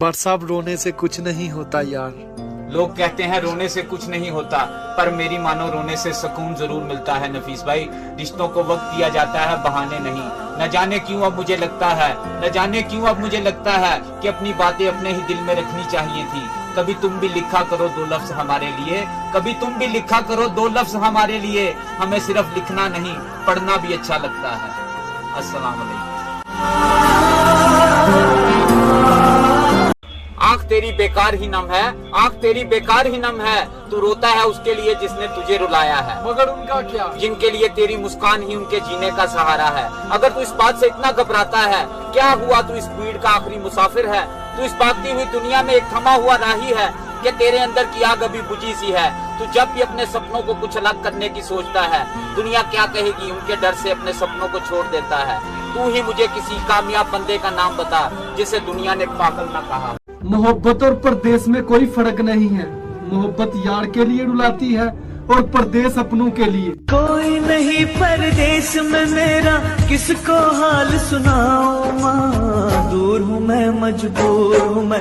पर साहब रोने से कुछ नहीं होता यार। लोग कहते हैं रोने से कुछ नहीं होता, पर मेरी मानो रोने से सुकून जरूर मिलता है नफीस भाई। रिश्तों को वक्त दिया जाता है, बहाने नहीं। न जाने क्यों अब मुझे लगता है कि अपनी बातें अपने ही दिल में रखनी चाहिए थी। कभी तुम भी लिखा करो दो लफ्ज हमारे लिए, हमें सिर्फ लिखना नहीं पढ़ना भी अच्छा लगता है। अस्सलाम वालेकुम। आंख तेरी बेकार ही नम है, तू रोता है उसके लिए जिसने तुझे रुलाया है, मगर उनका क्या? जिनके लिए तेरी मुस्कान ही उनके जीने का सहारा है। अगर तू इस बात से इतना घबराता है, क्या हुआ तू इस भीड़ का आखिरी मुसाफिर है। तू इस भागती हुई दुनिया में एक थमा हुआ राही है, कि तेरे अंदर की आग अभी बुझी सी है। तू जब भी अपने सपनों को कुछ अलग करने की सोचता है, दुनिया क्या कहेगी उनके डर से अपने सपनों को छोड़ देता है। तू ही मुझे किसी कामयाब बंदे का नाम बता जिसे दुनिया ने पागल न कहा। मोहब्बत और परदेश में कोई फर्क नहीं है। मोहब्बत यार के लिए रुलाती है और परदेश अपनों के लिए। कोई नहीं परदेश में मेरा, किसको हाल सुनाऊं माँ। दूर हूँ मैं, मजबूर हूँ मैं।